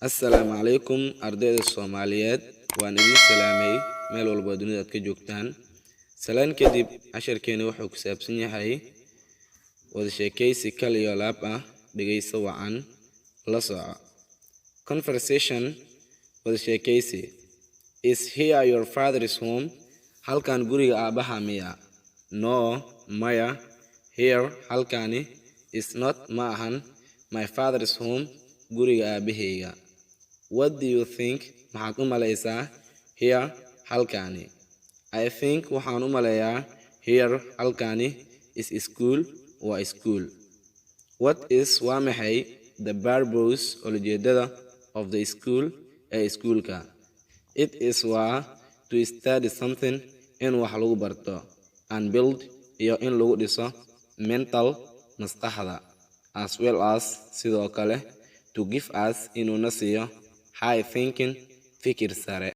Assalaamu calaykum ardayda Soomaaliyeed waan idin salaamay meel walba dunida aad ka joogtaan. Salaan kadib casharkeena wuxuu ku saabsan yahay wada sheekaysi kal iyo laab ah dhageyso wacan la soco. Conversation wada sheekaysi. Is here your father's home? Halkan guriga aabaha miya? No, maya. Here halkani is not ma ahan my father's home guriga aabahayga. What do you think? Maxaad u malaysaa? Here halkani. I think waxaan u malayaa here halkani is school waa school. What is waa maxay the purpose ujeedada of the school ee schoolka? It is waa to study something in wax lagu barto and build iyo in lagu dhiso mental maskaxda as well as sidoo kale to give us inuu na siiyo high thinking fikir sare.